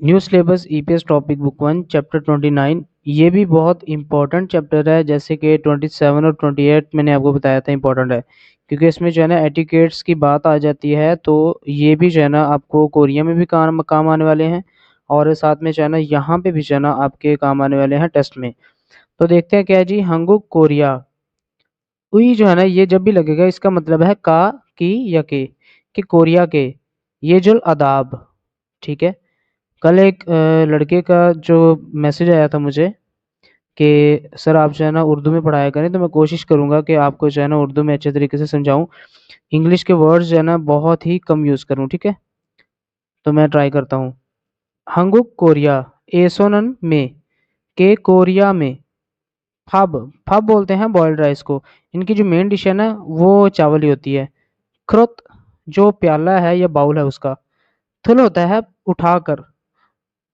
New syllabus EPS topic book 1 chapter 29। ये भी बहुत इंपॉर्टेंट चैप्टर है, जैसे कि 27 और 28 मैंने आपको बताया था इंपॉर्टेंट है, क्योंकि इसमें जो है ना एटिकेट्स की बात आ जाती है। तो ये भी जो है ना आपको कोरिया में भी काम आने वाले हैं, और साथ में जो है ना यहाँ पे भी जो है ना आपके काम आने वाले हैं टेस्ट में। तो देखते हैं क्या है जी। हंगुक कोरिया उई जो है ना, ये जब भी लगेगा इसका मतलब है का, की या के, कि कोरिया के ये जुल अदाब। ठीक है। कल एक लड़के का जो मैसेज आया था मुझे कि सर आप जो है ना उर्दू में पढ़ाया करें, तो मैं कोशिश करूंगा कि आपको जो है ना उर्दू में अच्छे तरीके से समझाऊं। इंग्लिश के वर्ड्स जो है ना बहुत ही कम यूज़ करूं, ठीक है। तो मैं ट्राई करता हूँ। हंगुक कोरिया एसोनन में, के कोरिया में फब फब बोलते हैं बॉयल्ड राइस को। इनकी जो मेन डिश है ना वो चावल ही होती है। क्रुत जो प्याला है या बाउल है उसका। थुल होता है उठाकर,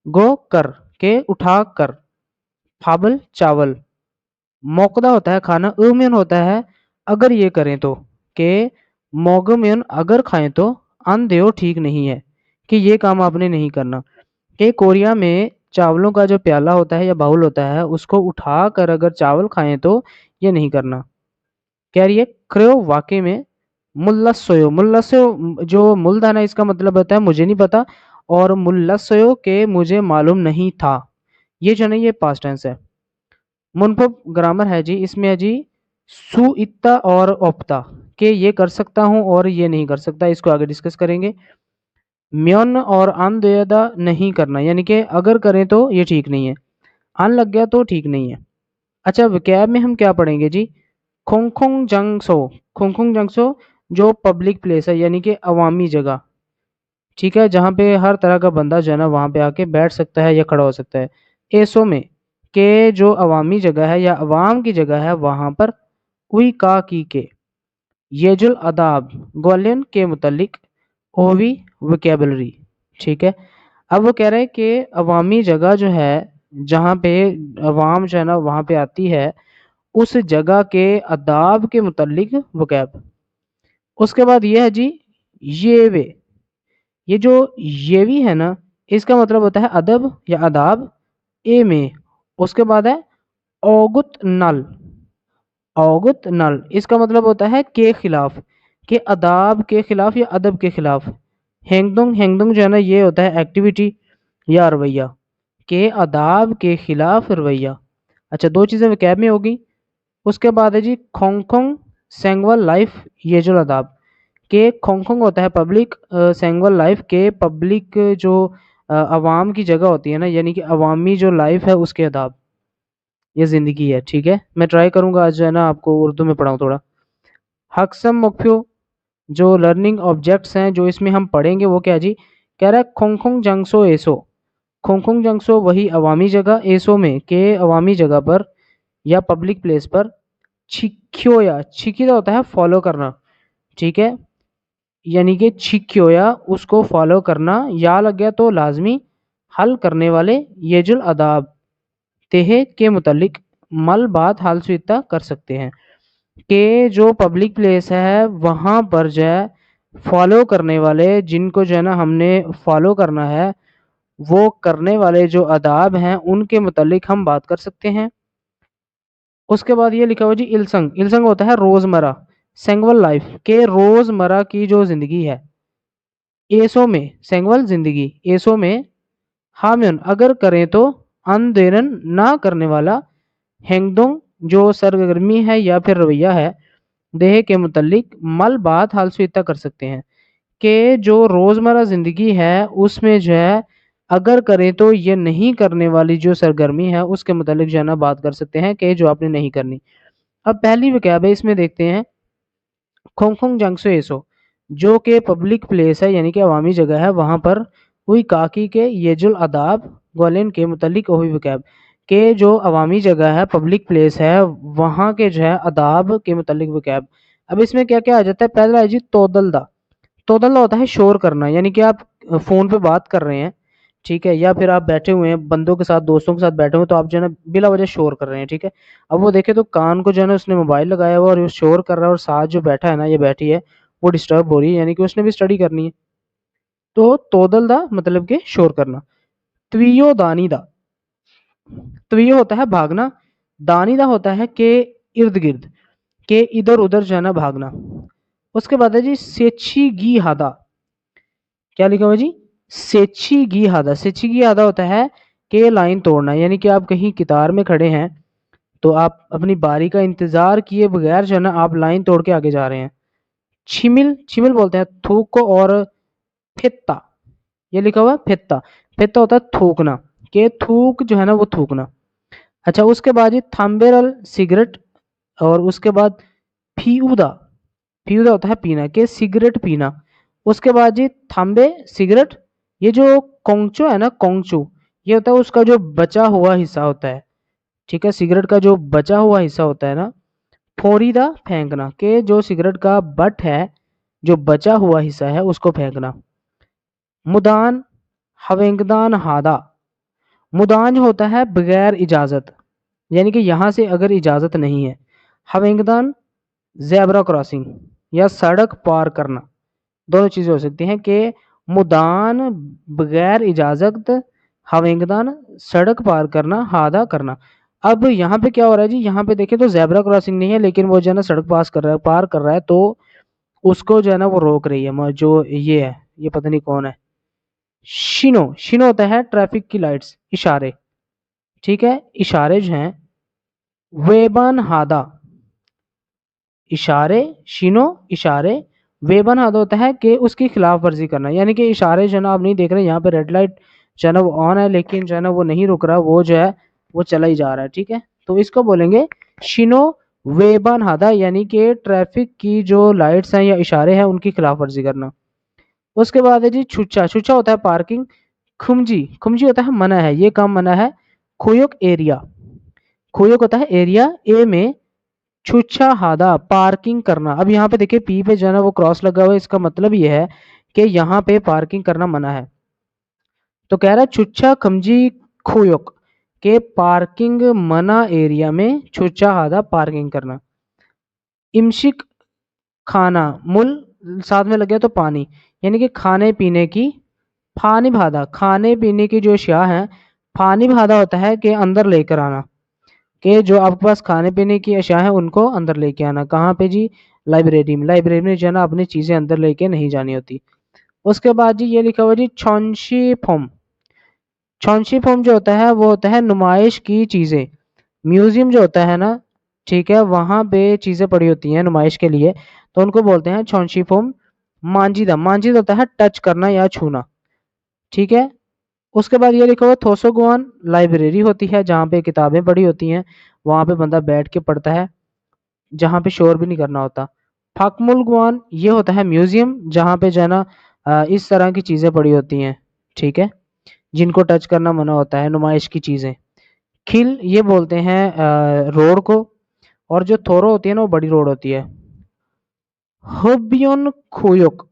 गो कर के उठा कर, फाबल चावल। मोकदा होता है खाना, उम्यन होता है अगर ये करें तो, के मोगम्यन अगर खाएं तो, अंधेो ठीक नहीं है कि ये काम आपने नहीं करना। कि कोरिया में चावलों का जो प्याला होता है या बाउल होता है उसको उठा कर अगर चावल खाएं तो ये नहीं करना। कह रही है क्रो वाकई में मुल्लसयो, मुल्लसयो जो मूलधन है इसका मतलब होता है मुझे नहीं पता, और मुल्लसयो के मुझे मालूम नहीं था, ये जो है ना ये पास्ट टेंस है। मुनफब ग्रामर है जी, इसमें है जी सुइत्ता और ओप्ता, के ये कर सकता हूँ और ये नहीं कर सकता, इसको आगे डिस्कस करेंगे। म्योन और अनदेदा नहीं करना, यानी कि अगर करें तो ये ठीक नहीं है, अन लग गया तो ठीक नहीं है। अच्छा, विकैब में हम क्या पढ़ेंगे जी। खोंगखोंग जंगसो, खोंगखोंग जंगसो जो पब्लिक प्लेस है यानी कि अवामी जगह, ठीक है, जहाँ पे हर तरह का बंदा जो है ना वहाँ पे आके बैठ सकता है या खड़ा हो सकता है। एसो में, के जो अवामी जगह है या अवाम की जगह है वहाँ पर उई का की के येजुल अदाब ग्वालियन के मुतलिक ओवी वोकेबलरी। ठीक है। अब वो कह रहे हैं कि अवामी जगह जो है जहाँ पे अवाम जो है ना वहाँ पे आती है, उस जगह के अदाब के मुतलिक वोकैब। उसके बाद ये है जी ये वे, ये जो ये भी है ना इसका मतलब होता है अदब या अदाब, ए में। उसके बाद है औगुत नल, औगुत नल इसका मतलब होता है के खिलाफ, के अदाब के खिलाफ या अदब के खिलाफ। हेंगदुंग, हेंगदुंग जो है ना ये होता है एक्टिविटी या रवैया, के अदाब के खिलाफ रवैया। अच्छा, दो चीज़ें वकैब में होगी। उसके बाद है जी खोंगखोंग सेंगवल लाइफ ये जो अदाब, के खोंगखोंग होता है पब्लिक, सेंगवल लाइफ के पब्लिक जो अवाम की जगह होती है ना, यानी कि अवामी जो लाइफ है उसके अदाब, ये ज़िंदगी है। ठीक है, मैं ट्राई करूँगा आज जो है ना आपको उर्दू में पढ़ाऊँ थोड़ा। हक्सम मकफ्यो जो लर्निंग ऑब्जेक्ट्स हैं जो इसमें हम पढ़ेंगे वो क्या जी। कह रहा है खोंगखोंग जंगसो एसो, खोंगखोंग जंगसो वही अवामी जगह, एसो में के अवामी जगह पर या पब्लिक प्लेस पर। छिक्योया, छिकिदा होता है फॉलो करना, ठीक है, यानी कि छिक्योया उसको फॉलो करना, या लग गया तो लाजमी हल करने वाले येजुल अदाब तेहे के मुतलिक मल बात हाल सुइता कर सकते हैं। कि जो पब्लिक प्लेस है वहाँ पर जो है फॉलो करने वाले, जिनको जो है ना हमने फॉलो करना है, वो करने वाले जो आदाब हैं उनके मुतलिक हम बात कर सकते हैं। उसके बाद ये लिखा हुआ जी इल्संग, इल्संग होता है रोज़मर्रा, सेंगवल लाइफ के रोज़मर्रा की जो ज़िंदगी है। एसो में सेंगवल ज़िंदगी, एसो में हाम्योन अगर करें तो, अनदेरन ना करने वाला, हेंगदोंग जो सरगर्मी है या फिर रवैया है, देह के मुतल्लिक मल बात हाल स्वीता कर सकते हैं। कि जो रोज़मर्रा ज़िंदगी है उसमें जो है अगर करें तो ये नहीं करने वाली जो सरगर्मी है उसके मुतल्लिक जो है ना बात कर सकते हैं कि जो आपने नहीं करनी। अब पहली वकैब है, इसमें देखते हैं खोंगखोंग जंगसो एसो जो कि पब्लिक प्लेस है यानी कि अवामी जगह है वहाँ पर हुई काकी के येजुल अदाब ग्वालिन के मुतल्लिक वही वकैब, के जो अवामी जगह है पब्लिक प्लेस है वहाँ के जो है अदाब के मुतल्लिक वकैब। अब इसमें क्या क्या आ जाता है। पहला है जी तोदलदा, तोदलदा होता है शोर करना, यानी कि आप फ़ोन पे बात कर रहे हैं, ठीक है, या फिर आप बैठे हुए हैं बंदों के साथ दोस्तों के साथ बैठे हुए तो आप जो है ना बिला वजह शोर कर रहे हैं, ठीक है। अब वो देखे तो कान को जो है ना उसने मोबाइल लगाया हुआ और वो शोर कर रहा है, और साथ जो बैठा है ना ये बैठी है वो डिस्टर्ब हो रही है, यानी कि उसने भी स्टडी करनी है। तो तोदलदा मतलब कि शोर करना। त्वियो दानीदा, त्वियो होता है भागना, दानीदा होता है के इर्द गिर्द, के इधर उधर जो है ना भागना। उसके बाद है जी सेची गी हादा, क्या लिखा हुआ जी, सेची गी हादा। सेची गी हादा होता है कि लाइन तोड़ना, यानी कि आप कहीं कतार में खड़े हैं तो आप अपनी बारी का इंतजार किए बगैर जो है ना आप लाइन तोड़ के आगे जा रहे हैं। छिमिल, छिमिल बोलते हैं थूक को, और फित्ता, ये लिखा हुआ है फित्ता, फित्ता होता है थूकना, के थूक जो है ना वो थूकना। अच्छा, उसके बाद ये थाम्बेरल सिगरेट, और उसके बाद फियूदा, फियूदा होता है पीना, के सिगरेट पीना। उसके बाद जी थाम्बे सिगरेट, ये जो कोंगचो है ना, कोंगचू, ये होता है उसका जो बचा हुआ हिस्सा होता है, ठीक है, सिगरेट का जो बचा हुआ हिस्सा होता है ना। फोरीदा फेंकना, के जो सिगरेट का बट है, जो बचा हुआ हिस्सा है उसको फेंकना। मुदान हवेंगदान हादा, मुदान जो होता है बगैर इजाजत, यानी कि यहाँ से अगर इजाजत नहीं है। हवेंगदान ज़ेब्रा क्रॉसिंग या सड़क पार करना, दोनों चीजें हो सकती हैं कि मुदान बगैर इजाजत, हवेंगदान सड़क पार करना, हादा करना। अब यहाँ पे क्या हो रहा है जी, यहाँ पे देखें तो ज़ेब्रा क्रॉसिंग नहीं है, लेकिन वो जो है ना सड़क पास कर रहा है, पार कर रहा है, तो उसको जो है ना वो रोक रही है, जो ये है, ये पता नहीं कौन है। शिनो, शिनो होता है ट्रैफिक की लाइट्स, इशारे, ठीक है, इशारे जो हैं। वेबन हादा, इशारे, शिनो इशारे, वेबन हादा होता है कि उसकी खिलाफ वर्जी करना, यानी कि इशारे जो है ना आप नहीं देख रहे, यहाँ पे रेड लाइट जो है ना वो ऑन है, लेकिन जो है ना वो नहीं रुक रहा, वो जो है वो चला ही जा रहा है, ठीक है। तो इसको बोलेंगे शिनो वेबन हादा, यानी कि ट्रैफिक की जो लाइट्स हैं या इशारे हैं उनकी खिलाफ वर्जी करना। उसके बाद है जी छुच्छा, छुच्छा होता है पार्किंग। खुमजी, खुमजी होता है मना है, ये काम मना है। खुयुक एरिया, खुयुक होता है एरिया, ए में छुच्छा हादा पार्किंग करना। अब यहाँ पे देखिए पी पे जो है ना वो क्रॉस लगा हुआ है, इसका मतलब ये है कि यहाँ पे पार्किंग करना मना है। तो कह रहा है छुच्छा खमजी खुयुक, के पार्किंग मना एरिया में छुच्छा हादा पार्किंग करना। इमशिक खाना, मुल साथ में लग गया तो पानी, यानी कि खाने पीने की। फानी भादा, खाने पीने की जो अशिया है, फानी भादा होता है कि अंदर लेकर आना, कि जो आपके पास खाने पीने की अशिया है उनको अंदर लेके आना। कहाँ पे जी, लाइब्रेरी में, लाइब्रेरी में जो है ना अपनी चीजें अंदर लेके नहीं जानी होती। उसके बाद जी ये लिखा हुआ जी छौंशी फोम, छौंशी फोम जो होता है वो होता है नुमाइश की चीजें। म्यूजियम जो होता है ना, ठीक है, वहां पे चीजें पड़ी होती हैं नुमाइश के लिए, तो उनको बोलते हैं छौंशी फोम। मांजीदा, मांजीदा होता है टच करना या छूना, ठीक है। उसके बाद ये लिखा हुआ थोसोगुआन, लाइब्रेरी होती है जहाँ पे किताबें पड़ी होती हैं, वहां पे बंदा बैठ के पढ़ता है, जहाँ पे शोर भी नहीं करना होता। फाकमुल गुआन, ये होता है म्यूजियम, जहाँ पे जो है ना इस तरह की चीजें पड़ी होती हैं, ठीक है, जिनको टच करना मना होता है, नुमाइश की चीजें। खिल, ये बोलते हैं रोड को, और जो थोरो होती है ना वो बड़ी रोड होती है। हबियन खोयोक,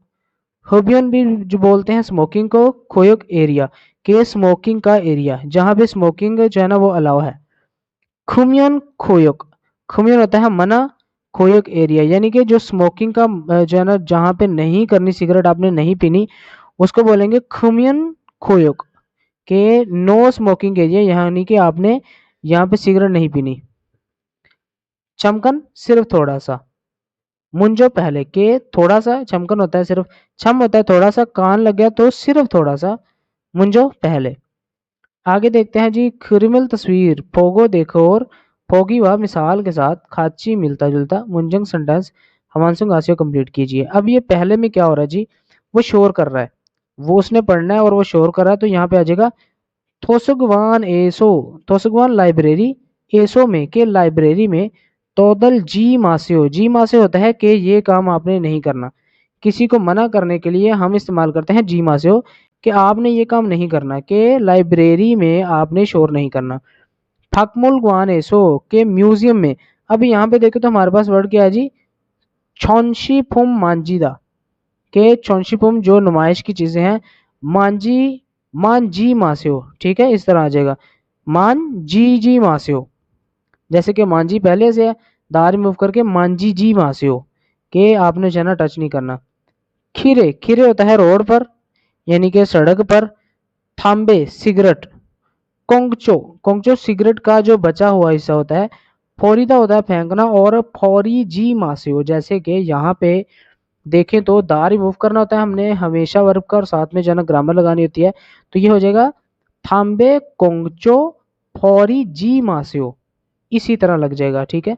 हबियन भी जो बोलते हैं स्मोकिंग को, खोयोक एरिया के स्मोकिंग का एरिया, जहाँ पे स्मोकिंग जो है ना वो अलाउ है। खुमियन खोयोक, खुमियन होता है मना, खोयोक एरिया यानी कि जो स्मोकिंग का जो है ना जहाँ पे नहीं करनी, सिगरेट आपने नहीं पीनी, उसको बोलेंगे खुमियन खोयोक, के नो स्मोकिंग एरिया, यानी कि आपने यहाँ पे सिगरेट नहीं पीनी। चमकन, सिर्फ थोड़ा सा। मुंजो पहले, के थोड़ा सा, चमकन होता है सिर्फ, छम होता है थोड़ा सा, कान लग गया तो सिर्फ थोड़ा सा, मुंजो पहले। आगे देखते हैं जी खिरमिल तस्वीर, फोगो देखो, और फोगी व मिसाल के साथ खाची मिलता जुलता मुंजंग सेंटेंस हमांसुंग आसियो कंप्लीट कीजिए। अब ये पहले में क्या हो रहा है जी, वो शोर कर रहा है, वो उसने पढ़ना है और वो शोर कर रहा है, तो यहाँ पे आ जाएगा थोसुगवान एसो, थोसुगवान लाइब्रेरी, एसो में के लाइब्रेरी में, तोदल जी मास्यो, जी मास्यो होता है कि ये काम आपने नहीं करना, किसी को मना करने के लिए हम इस्तेमाल करते हैं जी मास्यो, कि आपने ये काम नहीं करना, कि लाइब्रेरी में आपने शोर नहीं करना। थकमुल गुआन एसो, के म्यूजियम में। अब यहाँ पे देखो तो हमारे पास वर्ड क्या है जी, छौंशीफुम मांजीदा, के छौंशीफुम जो नुमाइश की चीजें हैं, मांजी, मान जी मास्यो, ठीक है, इस तरह आ जाएगा, मान जी मास्यो, जैसे कि मांझी पहले से है, दार रिमूव करके मांझी जी मास्यो, के आपने जो है ना टच नहीं करना। खीरे, खीरे होता है रोड पर, यानी कि सड़क पर। थांबे सिगरेट, कोंगचो, कोंगचो सिगरेट का जो बचा हुआ हिस्सा होता है, फोरीदा होता है फेंकना, और फौरी जी मासियो, जैसे कि यहाँ पे देखें तो दा रिमूव करना होता है हमने हमेशा वर्ब का और साथ में जो है ना ग्रामर लगानी होती है, तो ये हो जाएगा थांबे कोंगचो फौरी जी मासियो, इसी तरह लग जाएगा। ठीक है,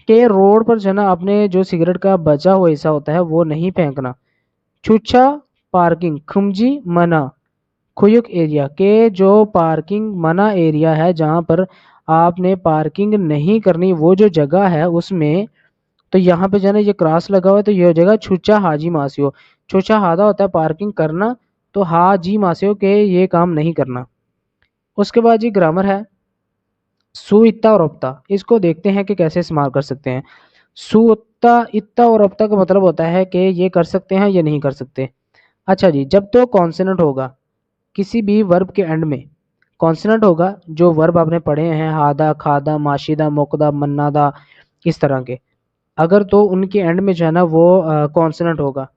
कि रोड पर जो है ना आपने जो सिगरेट का बचा हुआ हिस्सा होता है वो नहीं फेंकना। छुच्छा पार्किंग खुमजी मना, खुयुक एरिया के जो पार्किंग मना एरिया है जहाँ पर आपने पार्किंग नहीं करनी, वो जो जगह है उसमें, तो यहाँ पे जो है ना ये क्रॉस लगा हुआ है, तो ये हो जाएगा छुच्छा हाजी मासियो। छुच्छा हादा होता है पार्किंग करना, तो हाजी मासियो के ये काम नहीं करना। उसके बाद ये ग्रामर है सु इत्ता और अपता, इसको देखते हैं कि कैसे इस्तेमाल कर सकते हैं। सु इत्ता, इत्ता और अपता का मतलब होता है कि ये कर सकते हैं, ये नहीं कर सकते। अच्छा जी, जब तो कॉन्सोनेंट होगा किसी भी वर्ब के एंड में, कॉन्सोनेंट होगा, जो वर्ब आपने पढ़े हैं हादा खादा माशिदा मोकदा मन्नादा इस तरह के, अगर तो उनके एंड में जो है ना वो कॉन्सोनेंट होगा,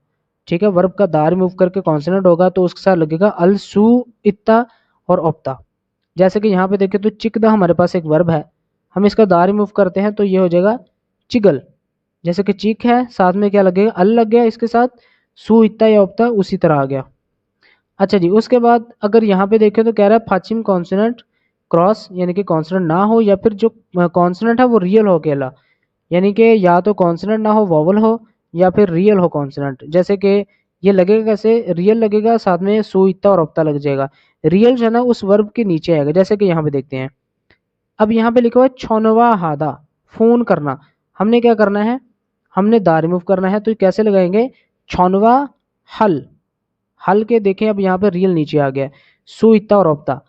ठीक है, वर्ब का दा रिमूव करके कॉन्सोनेंट होगा, तो उसके साथ लगेगा अल सु इत्ता और ऑप्ता। जैसे कि यहाँ पे देखें तो चिकदा हमारे पास एक वर्ब है, हम इसका दा रिमूव करते हैं तो ये हो जाएगा चिगल। जैसे कि चीक है, साथ में क्या लगेगा अल लग गया, इसके साथ सु इत्ता या ऑप्ता उसी तरह आ गया। अच्छा जी, उसके बाद अगर यहाँ पे देखें तो कह रहा है फाचिम कॉन्सोनेंट क्रॉस, यानी कि कॉन्सोनेंट ना हो, या फिर जो कॉन्सोनेंट है वो रियल हो अकेला, यानी कि या तो कॉन्सोनेंट ना हो वॉवल हो, या फिर रियल हो कॉन्सोनेंट। जैसे कि ये लगेगा कैसे, रियल लगेगा, साथ में सु इत्ता और अपता लग जाएगा। रियल जो है ना उस वर्ब के नीचे आएगा, जैसे कि यहाँ पे देखते हैं। अब यहाँ पे लिखा हुआ है छोनवा हादा, फोन करना, हमने क्या करना है, हमने दा रिमूव करना है, तो कैसे लगाएंगे छोनवा हल, हल के देखें अब यहाँ पे रियल नीचे आ गया, सु इत्ता और अपता।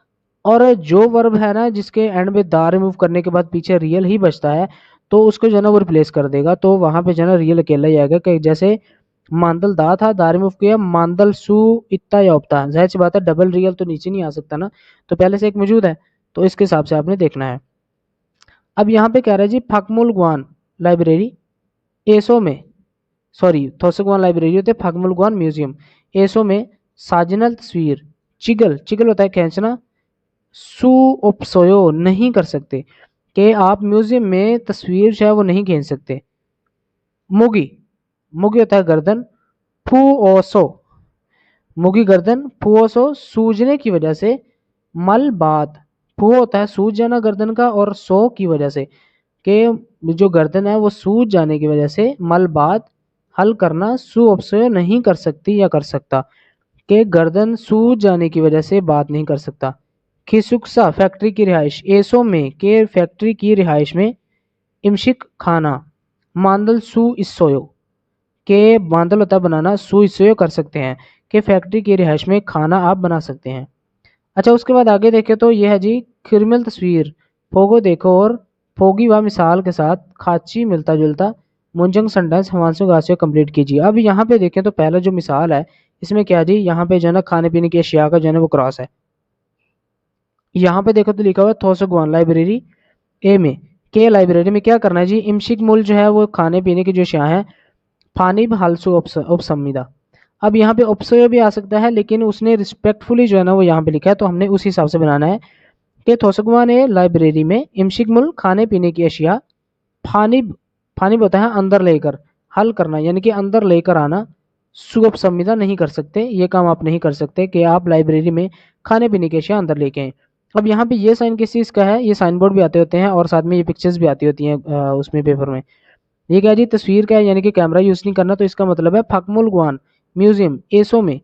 और जो वर्ब है ना जिसके एंड में दा रिमूव करने के बाद पीछे रियल ही बचता है, तो उसको जो है ना वो रिप्लेस कर देगा, तो वहां पे जो है ना रियल अकेला ही आएगा। कि जैसे मांदल दा रिमूव किया, मांदल सु इत्ता या उपता, जाहिर सी बात है डबल रियल तो नीचे नहीं आ सकता ना, तो पहले से एक मौजूद है, तो इसके हिसाब से आपने देखना है। अब यहाँ पे कह रहा है जी फकमुल गुआन लाइब्रेरी एसो में, सॉरी थोसगवान लाइब्रेरी होते फकमुल गुआन म्यूजियम एसो में साजिनल तस्वीर, चिगल, चिगल होता है खींचना, सु उपसोयो नहीं कर सकते, कि आप म्यूजियम में तस्वीर जो है वो नहीं खींच सकते। मुगी, मुगी होता है गर्दन, फू ओसो, मुगी गर्दन, फू ओसो सूजने की वजह से, मल बात, फू होता है सूज जाना गर्दन का, और सो की वजह से, कि जो गर्दन है वो सूज जाने की वजह से, मल बात हल करना, सु उपसोयो नहीं कर सकती या कर सकता, कि गर्दन सूज जाने की वजह से बात नहीं कर सकता। खिसुक्सा फैक्ट्री की रिहाइश, एसो में के फैक्ट्री की रिहाइश में, इमशिक खाना, मांदल सु इसोयो, के मांदल होता है बनाना, सु इसोयो कर सकते हैं, कि फैक्ट्री की रिहाइश में खाना आप बना सकते हैं। अच्छा, उसके बाद आगे देखें तो यह है जी खिरमिल तस्वीर, फोगो देखो और फोगी व मिसाल के साथ खाची मिलता जुलता, मुंजंग सेंटेंस हमांसु गासियो कंप्लीट कीजिए। अब यहाँ पे देखें तो पहला जो मिसाल है इसमें क्या जी, यहाँ पे जो है ना खाने पीने की अशिया का जो है ना वो क्रॉस है। यहाँ पे देखो तो लिखा हुआ है थोसगवान लाइब्रेरी ए में, के लाइब्रेरी में क्या करना है जी, इमशिक मूल जो है वो खाने पीने की जो अशिया है, फानिब हालसु उपसंविदा। अब यहाँ पे उपसय भी आ सकता है, लेकिन उसने रिस्पेक्टफुली जो है ना वो यहाँ पे लिखा है, तो हमने उस हिसाब से बनाना है कि थोसगवा ने लाइब्रेरी में इमशिक मुल खाने पीने की अशिया, फानिब, फानिब होता है अंदर लेकर, हल करना यानी कि अंदर लेकर आना, सुगप संविदा नहीं कर सकते, ये काम आप नहीं कर सकते कि आप लाइब्रेरी में खाने पीने की अशिया अंदर लेके आए। अब यहाँ पे ये साइन किस चीज़ का है, ये साइन बोर्ड भी आते होते हैं और साथ में ये पिक्चर्स भी आती होती हैं उसमें पेपर में। ये क्या है जी, तस्वीर का है यानी कि कैमरा यूज़ नहीं करना, तो इसका मतलब है फकमुल गुआन म्यूजियम एसो में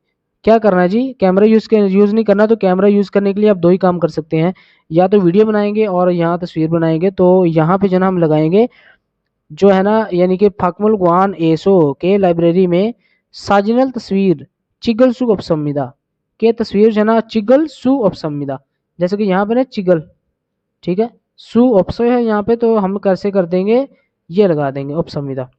क्या करना है जी, कैमरा यूज़ नहीं करना। तो कैमरा यूज़ करने के लिए आप दो ही काम कर सकते हैं, या तो वीडियो बनाएंगे और यहाँ तस्वीर बनाएंगे, तो यहाँ पे जो ना हम लगाएंगे जो है ना, यानी कि फकमुल गुआन एसो के लाइब्रेरी में साजिनल तस्वीर चिगल सु उपसंविदा, के तस्वीर जो है ना चिगल सु उपसंविदा, जैसे कि यहाँ पे ना चिगल, ठीक है, सु उपसो है यहाँ पे, तो हम कैसे कर देंगे, ये लगा देंगे उपसंविदा,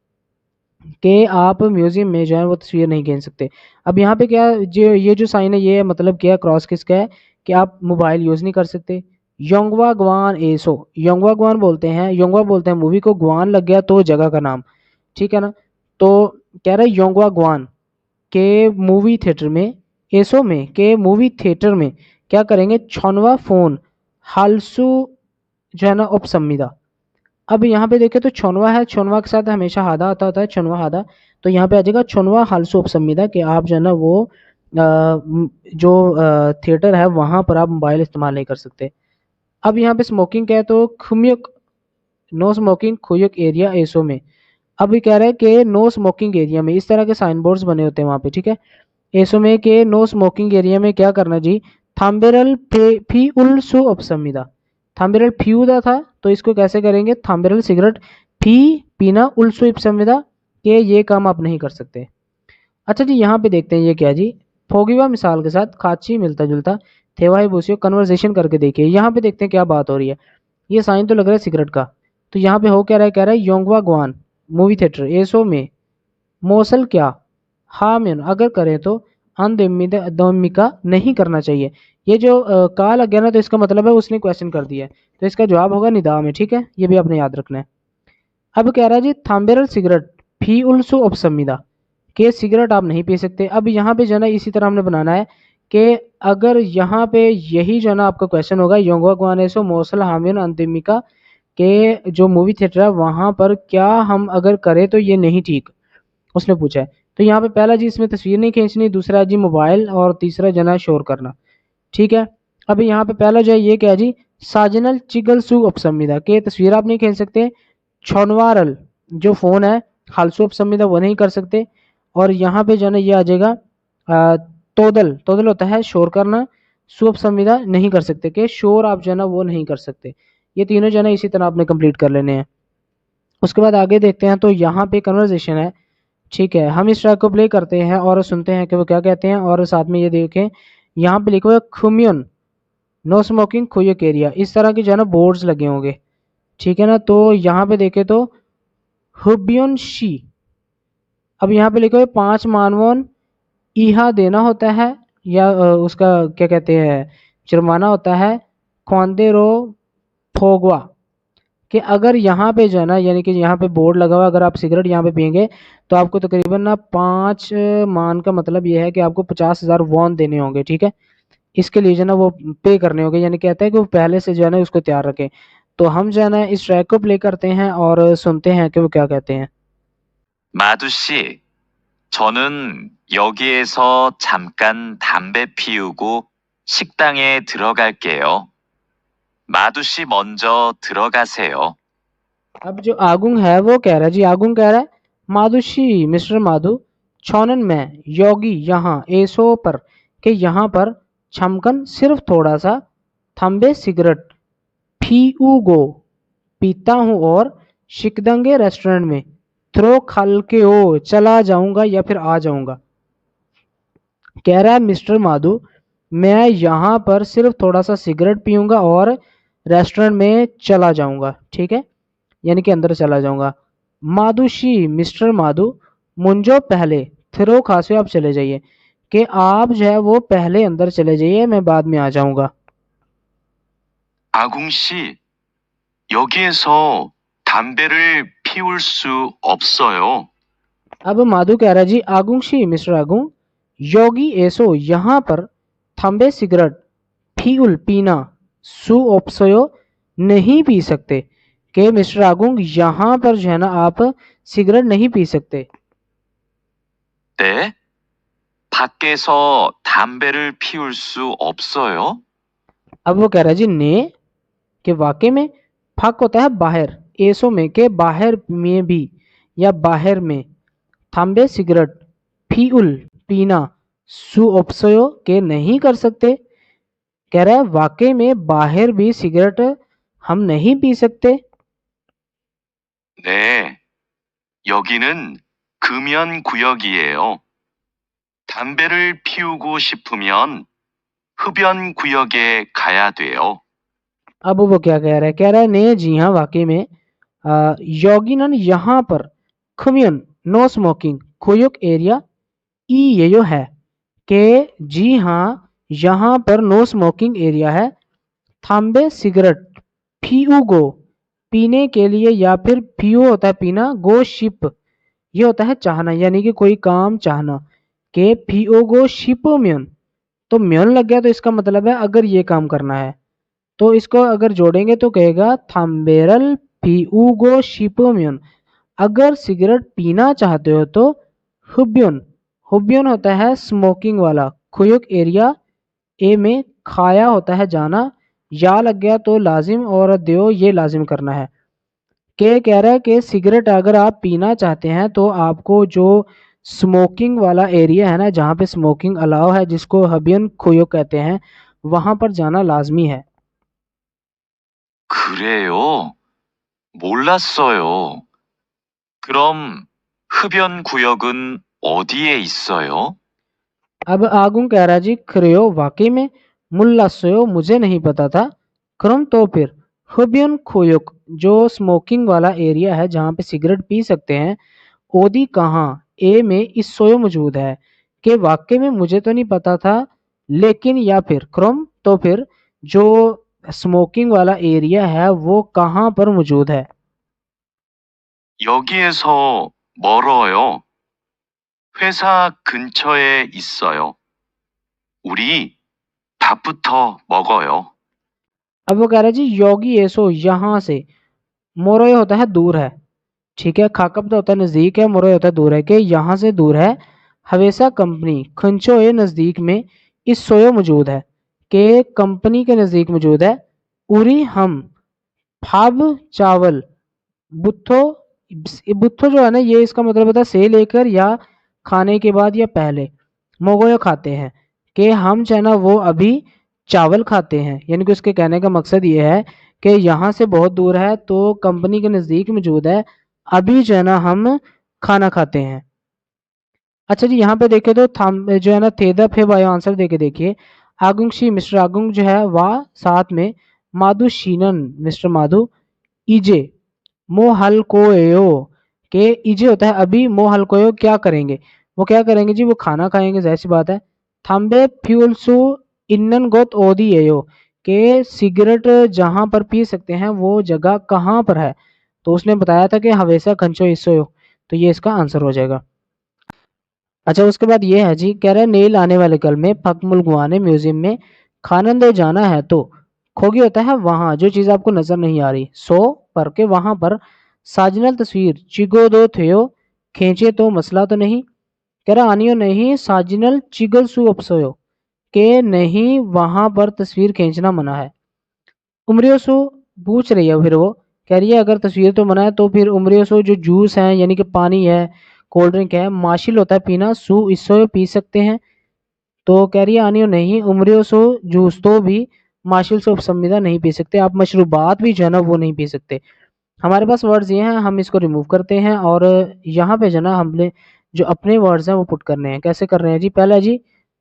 कि आप म्यूजियम में जो है वो तस्वीर नहीं खींच सकते। अब यहाँ पे क्या, जो ये जो साइन है ये मतलब क्या क्रॉस किसका है, कि आप मोबाइल यूज़ नहीं कर सकते। योंगवा गवान एसो, योंगवा गवान बोलते हैं, योंगवा बोलते हैं मूवी को, गुआन लग गया तो जगह का नाम, ठीक है ना। तो कह रहे योंगवा गवान के मूवी थिएटर में, एसो में के मूवी थिएटर में, क्या करेंगे, छनवा फोन हालसु जो है ना उपसंमिदा। अब यहाँ पे देखें तो छनवा है, छनवा के साथ हमेशा हादा आता होता है, छनवा हादा, तो यहाँ पे आ जाएगा छनवा हालसु उपसंमिदा कि आप जो है ना वो जो थिएटर है वहां पर आप मोबाइल इस्तेमाल नहीं कर सकते। अब यहाँ पे स्मोकिंग क्या है, तो खुम्युक नो स्मोकिंग खुयुक एरिया एसो में। अब ये कह रहा है कि नो स्मोकिंग एरिया में इस तरह के साइन बोर्ड्स बने होते हैं वहाँ पे, ठीक है, एसो में के नो स्मोकिंग एरिया में क्या करना जी, थाम्बेरल फी उल सु उपसंमिदा, थाम्बेरल फ्यूदा था तो इसको कैसे करेंगे, थाम्बेरल सिगरेट फी पीना उल सु उपसंमिदा, के ये काम आप नहीं कर सकते। अच्छा जी यहाँ पे देखते हैं ये क्या जी, फोगिवा मिसाल के साथ खाची मिलता जुलता थेवाई बोसियो कन्वर्सेशन करके देखिए। यहाँ पे देखते हैं क्या बात हो रही है, ये साइन तो लग रहा है सिगरेट का, तो यहाँ पे हो क्या रहा है, कह रहा है योंगवा ग्वान मूवी थिएटर एसो में मोसल क्या हामिन अगर करें तो अनदमिका नहीं करना चाहिए। ये जो का लग गया ना तो इसका मतलब है उसने क्वेश्चन कर दिया है, तो इसका जवाब होगा निदा में, ठीक है, ये भी आपने याद रखना है। अब कह रहा है जी थाम्बेरल सिगरेट फी उल्सो उपसंमिदा के सिगरेट आप नहीं पी सकते। अब यहाँ पे जो है ना इसी तरह हमने बनाना है कि अगर यहाँ पे यही जो है ना आपका क्वेश्चन होगा योंगवा ग्वानेसो मोसल हामिन अंतिमिका के जो मूवी थिएटर है वहां पर क्या हम अगर करें तो ये नहीं ठीक, उसने पूछा है। तो यहाँ पे पहला जी इसमें तस्वीर नहीं खींचनी, दूसरा जी मोबाइल, और तीसरा जो है शोर करना, ठीक है। अब यहाँ पे पहला जो है ये क्या है जी, साजनल चिगल सु उपसंमिदा के तस्वीर आप नहीं खींच सकते, छनवारल जो फोन है हालसु उपसंमिदा वो नहीं कर सकते, और यहाँ पे जो है ना ये आ जाएगा तोदल, तोदल होता है शोर करना, सुप संविदा नहीं कर सकते कि शोर आप जो है ना वो नहीं कर सकते। ये तीनों जो है ना इसी तरह आपने कंप्लीट कर लेने हैं। उसके बाद आगे देखते हैं तो यहाँ पे कन्वर्सेशन है, ठीक है, हम इस ट्रैक को प्ले करते हैं और सुनते हैं कि वो क्या कहते हैं, और साथ में ये देखें यहाँ पे लिखा हुआ है खुम्यून नो स्मोकिंग खुयक एरिया, इस तरह के जो है ना बोर्ड्स लगे होंगे, ठीक है ना। तो यहाँ पे देखें तो हुबियन शी, अब यहाँ पे लिखा हुआ है 5 मानवन इहा देना होता है या उसका क्या कहते हैं जुर्माना होता है, खोंदेरो फोगवा, कि अगर यहाँ पे जो है ना यानी कि यहाँ पे बोर्ड लगा हुआ अगर आप सिगरेट यहाँ पे पियेंगे तो आपको तकरीबन ना 5 मान का मतलब ये है कि आपको 50,000 वॉन देने होंगे, ठीक है, इसके लिए जो है ना वो पे करने होंगे, यानी कहते हैं कि वो पहले से जो है ना उसको तैयार रखें। तो हम जो है ना इस ट्रैक को प्ले करते हैं और सुनते हैं कि वो क्या कहते हैं। 마두 씨, 저는 여기에서 잠깐 담배 피우고 식당에 들어갈게요. 마두 씨 먼저 들어가세요. अब जो आगुंग है वो कह रहा है जी, आगुंग कह रहा है माधुशी मिस्टर माधु छौनन में योगी यहाँ एसो पर के यहाँ पर छमकन सिर्फ थोड़ा सा थम्बे सिगरेट फीऊगो पीता हूँ और शिकदंगे रेस्टोरेंट में थ्रो खल के ओ चला जाऊंगा या फिर आ जाऊंगा। कह रहा है मिस्टर माधु मैं यहाँ पर सिर्फ थोड़ा सा सिगरेट पीऊंगा और रेस्टोरेंट में चला जाऊंगा, ठीक है, यानी कि अंदर चला जाऊंगा। माधुशी मिस्टर माधु मुंजो पहले थिरो खासे आप चले जाइए, कि आप जो है वो पहले अंदर चले जाइए मैं बाद में आ जाऊंगा। 아궁 씨, 여기에서 담배를 피울 수 없어요. अब माधु कह रहा है जी आगुंशी मिस्टर आगुंग योगी एसो यहाँ पर थम्बे सिगरेट फीउल पीना सु ओप्सयो नहीं पी सकते, कि मिस्टर आगुंग यहाँ पर जो है ना आप सिगरेट नहीं पी सकते। 네? 밖에서 담배를 피울 수 없어요? अब वो कह रहा है जी ने कि वाकई में, फक होता है बाहर, एसो में के बाहर में भी या बाहर में, थाम्बे सिगरेट फीउल पीना सु ओप्सयो के नहीं कर सकते, कह रहा है वाकई में बाहर भी सिगरेट हम नहीं पी सकते। 네. 여기는 금연 구역이에요. 담배를 피우고 싶으면 흡연 구역에 가야 돼요. अब वो क्या कह रहा है, कह रहा है ने जी हाँ वाकई में योगिनन यहाँ पर खुमियन नो स्मोकिंग खुयुक एरिया ई ये जो है कि जी हाँ यहाँ पर नो स्मोकिंग एरिया है, थाम्बे सिगरेट फीउगो पीने के लिए या फिर फीओ होता है पीना, गो शिप ये होता है चाहना यानी कि कोई काम चाहना, के फीओगो शिपोम्यन तो म्योन लग गया तो इसका मतलब है अगर ये काम करना है, तो इसको अगर जोड़ेंगे तो कहेगा थाम्बेरल पीऊगो शिपोम्योन। अगर सिगरेट पीना चाहते हो तो हुब्योन, हुब्योन होता है स्मोकिंग वाला, खुयुक एरिया ए में खाया होता है जाना, या लग गया तो लाजिम और देओ ये लाजिम करना है। के कह रहा है कि सिगरेट अगर आप पीना चाहते हैं तो आपको जो स्मोकिंग वाला एरिया है ना, जहाँ पे स्मोकिंग अलाउ है, जिसको हबियन खुयो कहते हैं, वहां पर जाना लाजमी है। 그래요? 몰랐어요. 그럼 흡연 구역은 어디에 있어요? अब आगुन कह रहा जी खरियो वाकई में, मुल्ला सोयो मुझे नहीं पता था, क्रम तो फिर हबियन खुयुक जो स्मोकिंग वाला एरिया है जहाँ पे सिगरेट पी सकते हैं, ओदी कहाँ, ए में इस सोयो मौजूद है, कि वाकई में मुझे तो नहीं पता था, लेकिन या फिर क्रम तो फिर जो स्मोकिंग वाला एरिया है वो कहाँ पर मौजूद है। 여기에서 멀어요. 회사 근처에 있어요. 우리 밥부터 먹어요. अब वो कह रहा है जी योगी ऐसो यहाँ से, मोरोय होता है दूर है, ठीक है, खाकब तो होता है नजदीक है, मोरोय होता है दूर है, कि यहाँ से दूर है, हवेसा कंपनी खंचो ए नजदीक में, इस सोयो मौजूद है, कि कंपनी के नजदीक मौजूद है, उरी हम फाब चावल, बुत्थो, बुत्थो जो है ना ये इसका मतलब होता है से लेकर या खाने के बाद या पहले, मोगोयो खाते हैं, कि हम जो है ना वो अभी चावल खाते हैं, यानी कि उसके कहने का मकसद ये है कि यहाँ से बहुत दूर है तो कंपनी के नज़दीक मौजूद है, अभी जो है ना हम खाना खाते हैं। अच्छा जी यहाँ पे देखे तो थम जो है ना थेदा फे बायो आंसर देके देखिए, आगुंग शी मिस्टर आगुंग जो है वह साथ में माधु शीनन मिस्टर माधु, इजे मो हल कोयो, के इजे होता है अभी, मो हल कोयो क्या करेंगे, वो क्या करेंगे जी, वो खाना खाएंगे, जाहिर सी बात है। थम्बे फ्यूल्सु इन्नन गोत ओदी एयो, के सिगरेट जहां पर पी सकते हैं वो जगह कहाँ पर है, तो उसने बताया था कि हवेसा कंचो इसो, तो ये इसका आंसर हो जाएगा। अच्छा उसके बाद ये है जी, कह रहे हैं नेल आने वाले कल में फकमुल गुआने म्यूजियम में खानंदे जाना है तो खोगी होता है वहां जो चीज आपको नजर नहीं आ रही, सो पर के वहां पर साजिनल तस्वीर चिगो दो थियो खींचे तो मसला तो नहीं, कह रहा आनियो नहीं साजिनल चिगल सु अपसोयो, के नहीं वहां पर तस्वीर खींचना मना है। उमरियो सो पूछ रही है, फिर वो कह रही है अगर तस्वीर तो मना है तो फिर उमरियो सो जो जूस है यानी कि पानी है, कोल्ड ड्रिंक है, माशिल होता है पीना, सु इसो पी सकते हैं, तो कह रही है आनियो नहीं उमरियो सो जूस तो भी माशिल से उपसंबिदा नहीं पी सकते, आप मशरूबात भी जो है ना वो नहीं पी सकते। हमारे पास वर्ड्स ये हैं, हम इसको रिमूव करते हैं और यहाँ पे जो ना हमने जो अपने वर्ड्स हैं वो पुट करने हैं। कैसे कर रहे हैं जी, पहला जी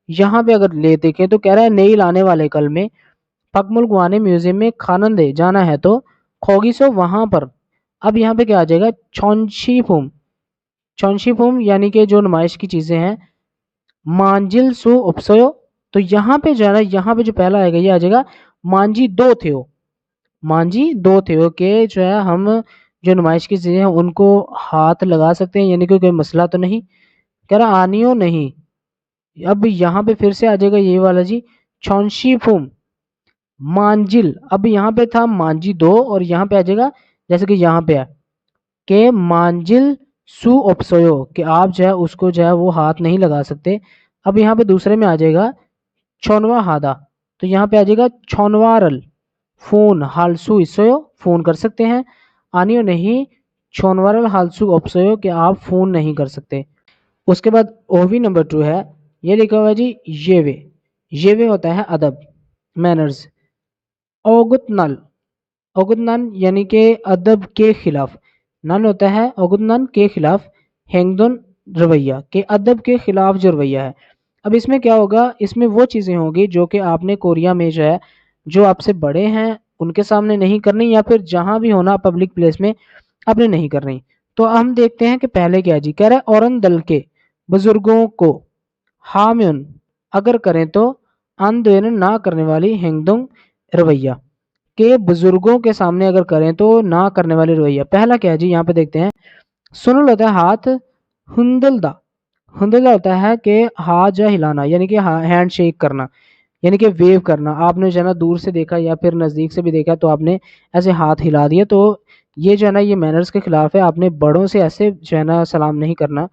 यहाँ पे अगर ले देखें तो कह रहा है नहीं लाने वाले कल में पकमुल गुआने म्यूजियम में खानंदे जाना है तो खोगीसो वहां पर, अब यहाँ पे क्या आ जाएगा चौंशीफुम, चौंशीफुम यानी कि जो नुमाइश की चीजें हैं, मांजिल सु उपसयो, तो यहाँ पे जो है ना यहाँ पे जो पहला आएगा ये आ जाएगा मांजी दो थे, मांझी दो थे के जो है हम जो नुमाइश की चीजें हैं उनको हाथ लगा सकते हैं, यानी कि कोई मसला तो नहीं, कह रहा आनियो नहीं, अब यहाँ पे फिर से आ जाएगा ये वाला जी छौंशी फूम मांजिल, अब यहाँ पे था मांझी दो और यहाँ पे आ जाएगा जैसे कि यहाँ पे है के मांजिल सु उपसोयो, कि आप जो है उसको जो है वो हाथ नहीं लगा सकते। अब यहाँ पे दूसरे में आ जाएगा छौनवा हादा, तो यहाँ पे आ जाएगा छौनवारल फोन हालसू इसोयो, फोन कर सकते हैं, आनियो नहीं छोनवारल हालसू उपसोयो, कि आप फोन नहीं कर सकते। उसके बाद ओवी नंबर 2 है, ये लिखा हुआ है जी येवे, येवे होता है अदब मैनर्स, ओगुत नल, ओगुत नन यानी कि अदब के खिलाफ, नन होता है ओगुत नन के खिलाफ, हेंगदोन रवैया, के अदब के खिलाफ जो रवैया है। अब इसमें क्या होगा, इसमें वो चीज़ें होंगी जो कि आपने कोरिया में जो है जो आपसे बड़े हैं उनके सामने नहीं करनी, या फिर जहां भी होना पब्लिक प्लेस में आपने नहीं करनी। तो हम देखते हैं कि पहले क्या जी, कह रहा है औरन दल के बुजुर्गों को हाम्युन अगर करें तो आंदोलन ना करने वाली हेंगदोंग रवैया, के बुजुर्गों के सामने अगर करें तो ना करने वाली रवैया। पहला क्या है जी यहाँ पे देखते हैं, सुनल होता है हाथ, हुंदलदा, हुंदला होता है कि हाथ जो है हिलाना, यानी कि हैंड शेक करना, यानी कि वेव करना। आपने जो है ना दूर से देखा या फिर नज़दीक से भी देखा तो आपने ऐसे हाथ हिला दिए, तो ये जो है ना ये मैनर्स के खिलाफ है। आपने बड़ों से ऐसे जो है ना सलाम नहीं करना,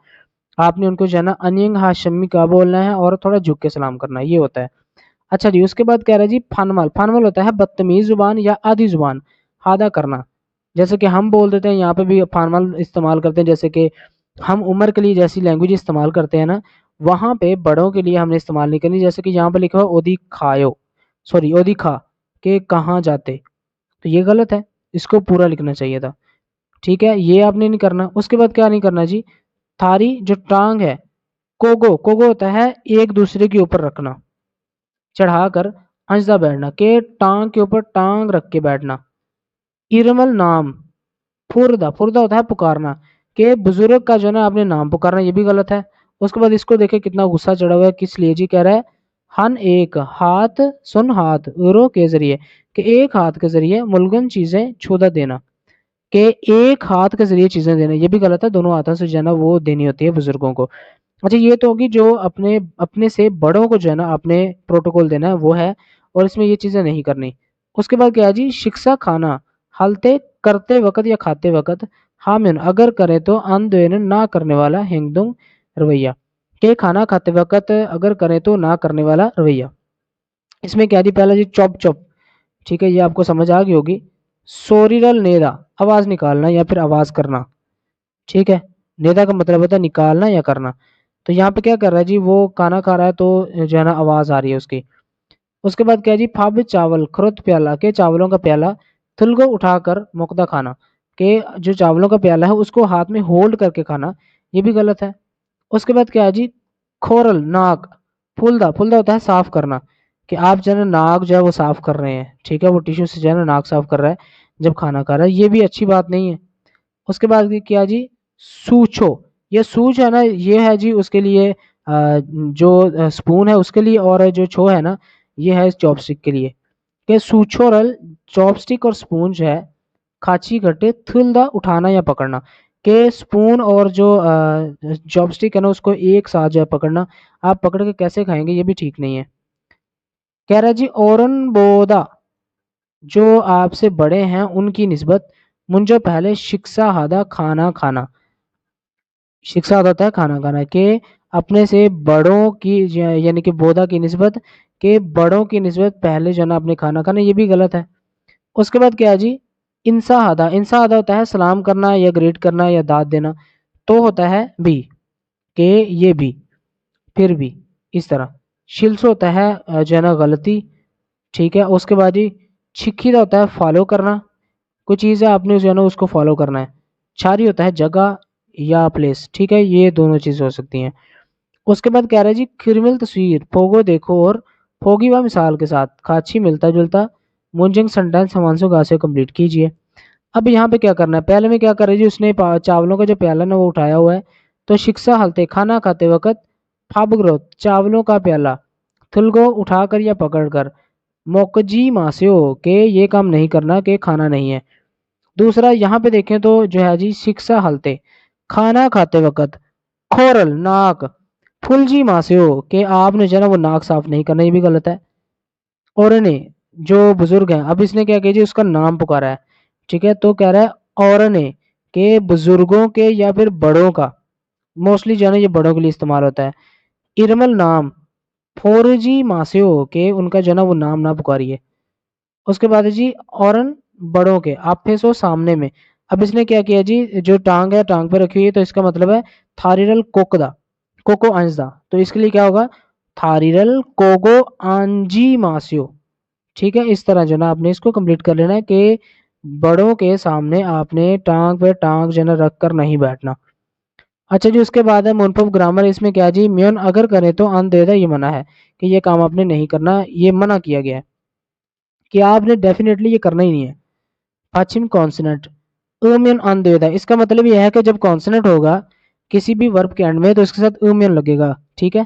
आपने उनको जो है ना अनियंग हाशमी का बोलना है और थोड़ा झुक के सलाम करना, ये होता है। अच्छा जी, उसके बाद कह रहा है जी फनमल। फनमल होता है बदतमीज जुबान या आधी जुबान आधा करना। जैसे कि हम बोल देते हैं, यहाँ पे भी फनमल इस्तेमाल करते हैं, जैसे कि हम उम्र के लिए जैसी लैंग्वेज इस्तेमाल करते हैं ना, वहां पे बड़ों के लिए हमने इस्तेमाल नहीं करनी। जैसे कि यहाँ पे लिखा हुआ ओदी खायो, सॉरी ओदी खा के कहाँ जाते, तो ये गलत है, इसको पूरा लिखना चाहिए था। ठीक है, ये आपने नहीं करना। उसके बाद क्या नहीं करना जी, थारी जो टांग है, कोगो, कोगो होता है एक दूसरे के ऊपर रखना, चढ़ाकर अंजदा बैठना, के टांग के ऊपर टांग रख के बैठना। इरमल नाम, फुर्दा, फुर्दा होता है पुकारना, के बुजुर्ग का जो है ना आपने नाम पुकारना, ये भी गलत है। उसके बाद इसको देखे कितना गुस्सा चढ़ा हुआ है, किस लिए जी, कह रहा है हन एक हाथ सुन हाथ रो के जरिए, कि एक हाथ के जरिए मुलगन चीजें छुदा देना, कि एक हाथ के जरिए चीजें देना, ये भी गलत है। दोनों हाथों से जो है ना वो देनी होती है बुजुर्गों को। अच्छा, ये तो होगी जो अपने अपने से बड़ों को जो है ना आपने प्रोटोकॉल देना है वो है, और इसमें ये चीजें नहीं करनी। उसके बाद क्या है जी, शिक्षा खाना हलते करते वक्त या खाते वक्त, हामिन अगर करे तो अनदेन ना करने वाला हिंगदुंग रवैया, के खाना खाते वक्त अगर करे तो ना करने वाला रवैया। इसमें क्या है जी, पहला जी चॉप चॉप, ठीक है, ये आपको समझ आ गई होगी। सोरिरल नेदा, आवाज निकालना या फिर आवाज करना, ठीक है। नेदा का मतलब होता है निकालना या करना। तो यहाँ पे क्या कर रहा है जी, वो खाना खा रहा है तो जो है ना आवाज आ रही है उसकी। उसके बाद क्या है जी, फाब चावल खरुत प्याला, के चावलों का प्याला थुलगो उठाकर मुकदा खाना, के जो चावलों का प्याला है उसको हाथ में होल्ड करके खाना, ये भी गलत है। उसके बाद क्या है जी, खोरल नाक, फुलदा, फुलदा होता है साफ करना, कि आप जो है ना नाक जो है वो साफ कर रहे हैं, ठीक है, वो टिश्यू से जो है ना नाक साफ कर रहा है जब खाना खा रहा है, ये भी अच्छी बात नहीं है। उसके बाद क्या जी, सूछो, ये सूच है ना ये है जी उसके लिए जो स्पून है उसके लिए, और जो छो है ना ये है चॉपस्टिक के लिए। कि सूछोरल चॉपस्टिक और स्पून जो है खाची घटे थुलदा उठाना या पकड़ना, के स्पून और जो चॉपस्टिक है ना उसको एक साथ जो है पकड़ना, आप पकड़ के कैसे खाएंगे, ये भी ठीक नहीं है। कह रहा है जी औरन बोदा, जो आपसे बड़े हैं उनकी निस्बत मुंजो पहले शिक्षा हादा खाना खाना, शिक्षा होता है खाना खाना, के अपने से बड़ों की यानी कि बोधा की निस्बत, के बड़ों की निस्बत पहले जो है ना अपने खाना खाना, ये भी गलत है। उसके बाद क्या है जी, इंसा आधा, इंसा आधा होता है सलाम करना या ग्रीट करना या दाद देना, तो होता है भी, के ये भी, फिर भी, इस तरह। शिल्स होता है जो है ना गलती, ठीक है। उसके बाद जी छिखीदा होता है फॉलो करना, कोई चीज़ है आपने जो है ना उसको फॉलो करना है। छारी होता है जगह या प्लेस, ठीक है, ये दोनों चीज़ें हो सकती हैं। उसके बाद कह रहा है जी क्रिमिनल तस्वीर फोगो देखो और फोगी व मिसाल के साथ खाची मिलता जुलता मुंजिंग सेंटेंस हमांसो गा से कंप्लीट कीजिए। अब यहाँ पे क्या करना है, पहले में क्या कर रही है जी, उसने चावलों का जो प्याला ना वो उठाया हुआ है, तो शिक्षा हलते खाना खाते वक्त फाबग्रोथ चावलों का प्याला थुलगो उठाकर या पकड़कर मोकजी मास्यो के ये काम नहीं करना, के खाना नहीं है। दूसरा यहाँ पे देखें तो जो है जी शिक्षा हलते खाना खाते वक्त खोरल नाक फुलजी मास्यो के आपने जो है ना वो नाक साफ नहीं करना, ये भी गलत है। और ने जो बुजुर्ग हैं, अब इसने क्या किया जी उसका नाम पुकारा है, ठीक है, तो कह रहा है और ने के बुजुर्गों के या फिर बड़ों का, मोस्टली जो है ना ये बड़ों के लिए इस्तेमाल होता है। इरमल नाम फोरजी मास्यो के उनका जो है ना वो नाम ना पुकारिए। उसके बाद है जी औरन बड़ों के आप फेसो सामने में। अब इसने क्या किया जी, जो टांग है टांग पे रखी हुई है, तो इसका मतलब है थारीरल कोकदा, कोको अंजदा, तो इसके लिए क्या होगा, थारीरल कोगो आंजी मास्यो, ठीक है। इस तरह जो ना आपने इसको कंप्लीट कर लेना है कि बड़ों के सामने आपने टांग पे टांग जो ना रख कर नहीं बैठना। अच्छा जी, उसके बाद है मुनफब ग्रामर, इसमें क्या जी म्यून अगर करे तो अन देदा, ये मना है कि ये काम आपने नहीं करना, ये मना किया गया है कि आपने डेफिनेटली ये करना ही नहीं है। पश्चिम कॉन्सोनेंट म्यून अन देदा, इसका मतलब यह है कि जब कॉन्सोनेंट होगा किसी भी वर्ब के एंड में तो इसके साथ म्यून लगेगा, ठीक है।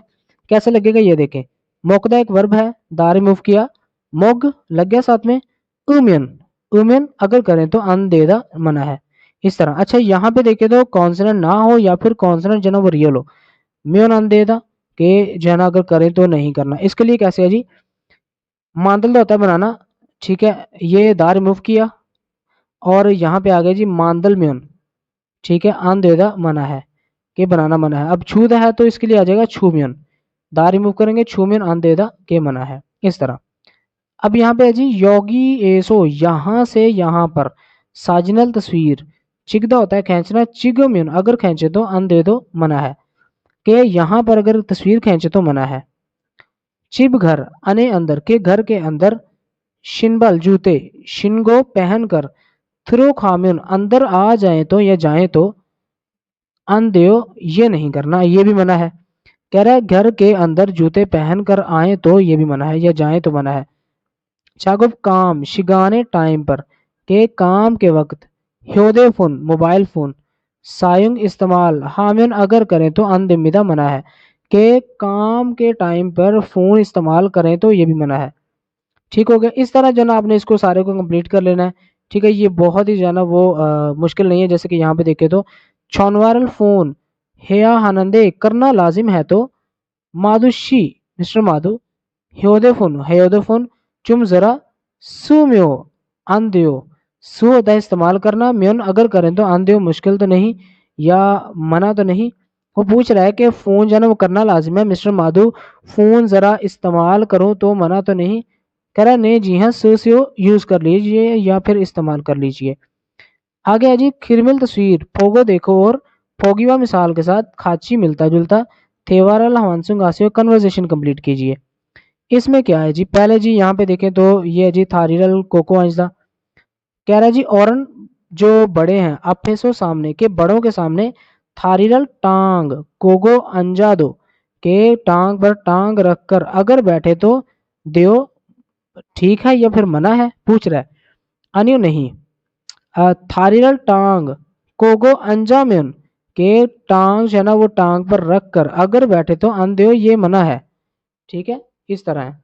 कैसे लगेगा ये देखें, मोकदा एक वर्ब है, दा रिमूव किया, मोग लग गया साथ में, उमियन, उमियन अगर करें तो अनदेदा मना है, इस तरह। अच्छा यहाँ पे देखें तो कॉन्सोनेंट ना हो या फिर कॉन्सोनेंट जो ना वो रियल हो, म्योन अंधेदा के जो है ना अगर करें तो नहीं करना। इसके लिए कैसे है जी, मांदल होता है बनाना, ठीक है, ये दा रिमूव किया और यहाँ पे आ गया जी मांदल म्योन, ठीक है, अंधेदा मना है के बनाना मना है। अब छूदा है तो इसके लिए आ जाएगा छू म्योन, दा रिमूव करेंगे छू म्योन अंधेदा के मना है, इस तरह। अब यहाँ पे है जी योगी एसो, यहाँ से यहाँ पर साजिनल तस्वीर, चिकदा होता है खींचना, चिगो म्योन अगर खींचे तो अंधे दो मना है, के यहाँ पर अगर तस्वीर खींचे तो मना है। चिब घर अने अंदर के घर के अंदर, शिनबल जूते, शिनगो पहनकर, थ्रो खाम्युन अंदर आ जाए तो या जाए तो, अंधेयो ये नहीं करना, ये भी मना है। कह रहा है घर के अंदर जूते पहनकर आए तो ये भी मना है, या जाए तो मना है। शागुब काम शिगाने टाइम पर, के काम के वक्त, ह्योदे फोन मोबाइल फोन, सायुंग इस्तेमाल हामियन अगर करें तो अनदिमिदा मना है, के काम के टाइम पर फोन इस्तेमाल करें तो ये भी मना है। ठीक हो गया। इस तरह जो है ना आपने इसको सारे को कंप्लीट कर लेना है, ठीक है। ये बहुत ही जो है ना वो मुश्किल नहीं है। जैसे कि यहाँ पे देखे तो छौनवारल फोन हेया हानंदे करना लाजिम है तो, माधुशी मिस्टर माधु, ह्योदे फोन चुम जरा, सुम्यो आंध्यो, सु होता है इस्तेमाल करना, म्योन अगर करें तो आंध्यो मुश्किल तो नहीं या मना तो नहीं। वो पूछ रहा है कि फोन जो है ना वो करना लाजिम है, मिस्टर माधु फोन जरा इस्तेमाल करो तो मना तो नहीं। कह रहा है नहीं जी हाँ, सो यूज कर लीजिए या फिर इस्तेमाल कर लीजिए। आगे है जी खिरमिल तस्वीर, फोगो देखो और फोगीवा मिसाल के साथ खाची मिलता जुलता, थेवारल हवानसुंग आसियो कन्वर्सेशन कंप्लीट कीजिए। इसमें क्या है जी, पहले जी यहाँ पे देखें तो ये है जी थारीरल कोको अंजदा। कह रहा है जी औरन जो बड़े हैं अफेसो सामने के, बड़ों के सामने, थारीरल टांग कोगो अंजादो के टांग पर टांग रखकर अगर बैठे तो देओ ठीक है या फिर मना है, पूछ रहा है। अनियो नहीं, थारीरल टांग कोगो अंजाम्यन के टांग जो है ना वो टांग पर रख कर अगर बैठे तो अंधेओ ये मना है, ठीक है, इस तरह है।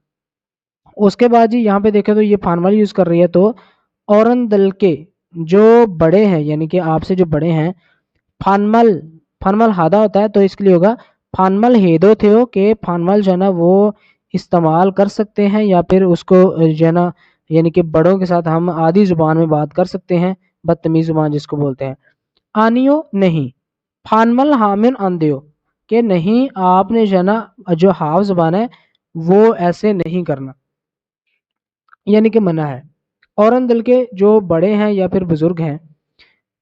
उसके बाद जी यहाँ पे देखें तो ये फार्मल यूज कर रही है तो औरन दल के जो बड़े हैं यानी कि आपसे जो बड़े हैं, फानमल फानमल हादा होता है तो इसके लिए होगा फानमल हेदो थे हो के फानमल जो है ना वो इस्तेमाल कर सकते हैं या फिर उसको जो है ना यानी कि बड़ों के साथ हम आधी जुबान में बात कर सकते हैं, बदतमीज जुबान जिसको बोलते हैं। आनियो नहीं, फानमल हामिन अंधियो के नहीं आपने जो है ना जो हाफ जुबान है वो ऐसे नहीं करना, यानी कि मना है। औरन दल के जो बड़े हैं या फिर बुजुर्ग हैं,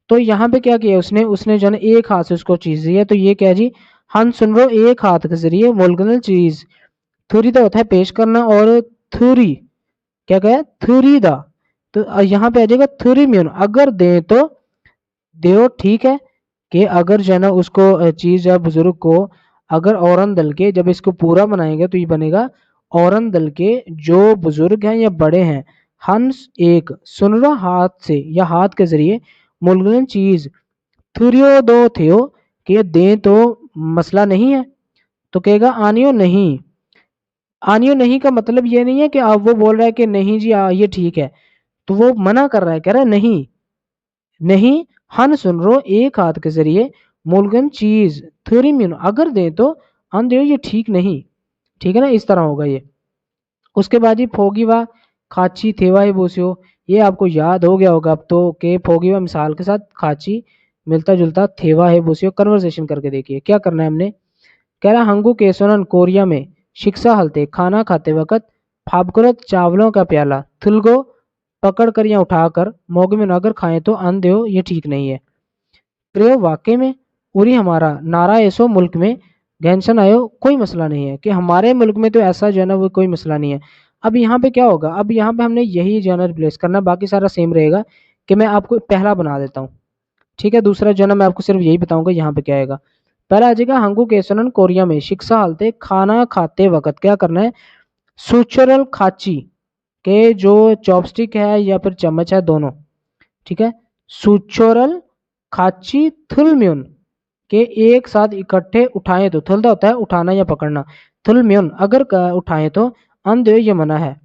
तो यहाँ पे क्या किया उसने उसने जो है ना एक हाथ से उसको चीज दी है, तो ये क्या है जी, हम सुन रहे हो एक हाथ के जरिए वोल्गनल चीज, थुरी तो होता है पेश करना और थुरी क्या कहा थुरी दा, तो यहाँ पे आ जाएगा थुरी म्यून अगर दे तो देओ, ठीक है, कि अगर जो है ना उसको चीज या बुजुर्ग को अगर औरन दल के जब इसको पूरा बनाएंगे तो ये बनेगा औरन दल के जो बुजुर्ग हैं या बड़े हैं, हंस एक सुनरा हाथ से या हाथ के जरिए मुलगन चीज थुरियो दो थियो कि दे तो मसला नहीं है, तो कहेगा आनियो नहीं। आनियो नहीं का मतलब ये नहीं है कि आप वो बोल रहा है कि नहीं जी ये ठीक है, तो वो मना कर रहा है, कह रहा है नहीं नहीं, हन सुन रो एक हाथ के जरिए मुलगन चीज थ्योरी मीन अगर दे तो अंधे ये ठीक नहीं, ठीक है ना, इस तरह होगा ये। उसके बाद ही फोगीवा खाची थेवा है बोसियो, ये आपको याद हो गया होगा अब तो कि फोगीवा मिसाल के साथ खाची मिलता जुलता थेवा है बोसियो। कन्वर्सेशन करके देखिए क्या करना है हमने। कह रहा हंगू के सोनन कोरिया में शिक्षा हलते खाना खाते वक्त, फाबकुरत चावलों का प्याला थुलगो पकड़ कर या उठाकर मोग में अगर खाएं तो अन दो ये ठीक नहीं है। प्रयोग वाकई में उरी हमारा नारा ऐसो मुल्क में घनसन आयो कोई मसला नहीं है, कि हमारे मुल्क में तो ऐसा जो है ना वो कोई मसला नहीं है। अब यहाँ पे क्या होगा, अब यहाँ पे हमने यही जो है ना रिप्लेस करना, बाकी सारा सेम रहेगा, कि मैं आपको पहला बना देता हूँ, ठीक है। दूसरा जो है ना मैं आपको सिर्फ यही बताऊंगा यहाँ पे क्या आएगा। पहला आ जाएगा हंगू केसनन कोरिया में शिक्षा हालते खाना खाते वक्त क्या करना है, सुचरल खाची के जो चॉपस्टिक है या फिर चम्मच है दोनों, ठीक है, सुचोरल खाची थुलम्युन के एक साथ इकट्ठे उठाएं तो, थुलदा होता है उठाना या पकड़ना, थुलम्युन अगर उठाएं तो अंधे ये मना है,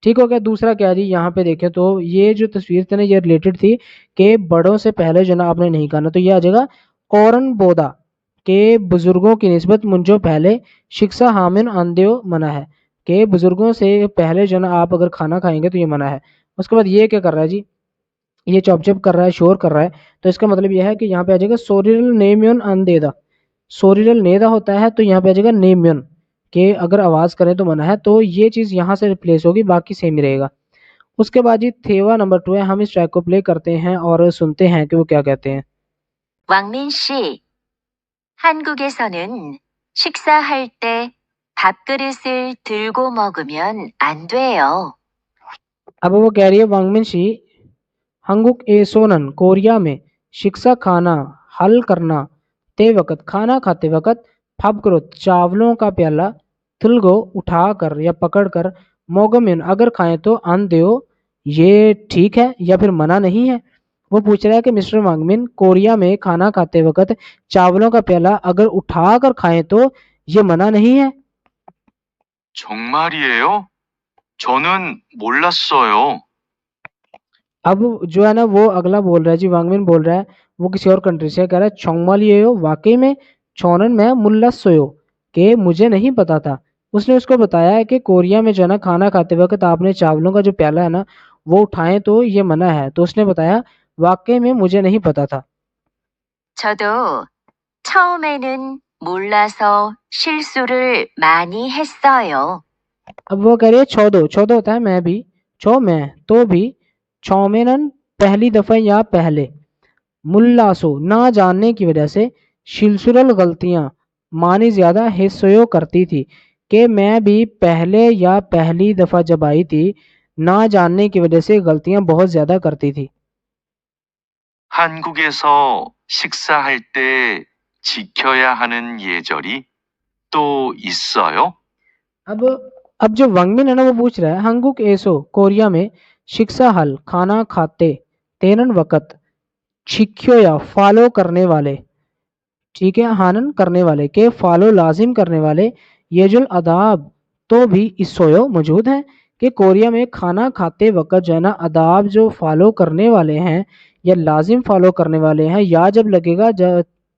ठीक हो गया। दूसरा क्या जी, यहाँ पे देखें तो ये जो तस्वीर थी ना ये रिलेटेड थी कि बड़ों से पहले जो ना आपने नहीं करना, तो ये आ जाएगा औरन बोदा کہ बुजुर्गों की निस्बत मुंजो पहले शिक्षा हामिन अंदेो मना है, कि बुजुर्गों से पहले जो ना आप अगर खाना खाएंगे तो ये मना है। उसके बाद ये क्या कर रहा है जी, ये चॉप चॉप कर रहा है, शोर कर रहा है, तो इसका मतलब यह है कि यहाँ पे आ जाएगा सोरिल नेम्यून अंदेदा। सोरिल नेदा होता है तो यहाँ पे आ जाएगा नेम्यून, कि अगर आवाज करें तो मना है, तो ये चीज यहाँ से रिप्लेस होगी, बाकी सेम ही रहेगा। उसके बाद जी थेवा नंबर 2 है, हम इस ट्रैक को प्ले करते हैं और सुनते हैं कि वो क्या कहते हैं। 왕민 씨, 한국에서는 식사할 때 밥그릇을 들고 먹으면 안 돼요. अब वो कह रही है वांगमिन शी हंगुक ए सोनन कोरिया में शिक्षा खाना हल करना ते वक्त खाना खाते वक्त फबक्रोत चावलों का प्याला तुलगो उठाकर या पकड़कर मोगमिन अगर खाएं तो अन देओ ये ठीक है या फिर मना नहीं है। वो पूछ रहा है कि मिस्टर वांगमिन कोरिया में खाना खाते वक्त चावलों का प्याला अगर उठाकर खाएं तो ये मना नहीं है। 정말이에요? 저는 몰랐어요. अब जो है ना वो अगला बोल रहा है जी, वांगमिन बोल रहा है, वो किसी और कंट्री से कह रहा है छोंगमाल ये हो वाकई में छोनन में मुल्ला सोयो, कि मुझे नहीं पता था। उसने उसको बताया है कि कोरिया में जो है ना खाना खाते वक्त आपने चावलों का जो प्याला है ना वो उठाएं तो ये मना है, तो उसने बताया वाकई में मुझे नहीं पता था। 저도 처음에는 몰라서 실수를 많이 했어요. अब वो कह रही है छोदो, छोदो होता है मैं भी, छो मैं तो भी, छौमेनन पहली दफा या पहले, मुल्लासो ना जानने की वजह से, शिलसुरल गलतियां मानी ज्यादा हिस्सों करती थी, कि मैं भी पहले या पहली दफा जब आई थी ना जानने की वजह से गलतियां बहुत ज्यादा करती थी। 한국에서 식사할 때 지켜야 하는 예절이 또 있어요? अब जो वांगमिन है ना वो पूछ रहा है हंगुक एसो कोरिया में शिक्षा हल खाना खाते तेरन वक्त छिक्यो या फॉलो करने वाले, ठीक है, हानन करने वाले के फॉलो लाजिम करने वाले ये जो अदाब तो भी इसोयो मौजूद हैं, कि कोरिया में खाना खाते वक्त जो है ना अदाब जो फॉलो करने वाले हैं या लाजिम फॉलो करने वाले हैं, या जब लगेगा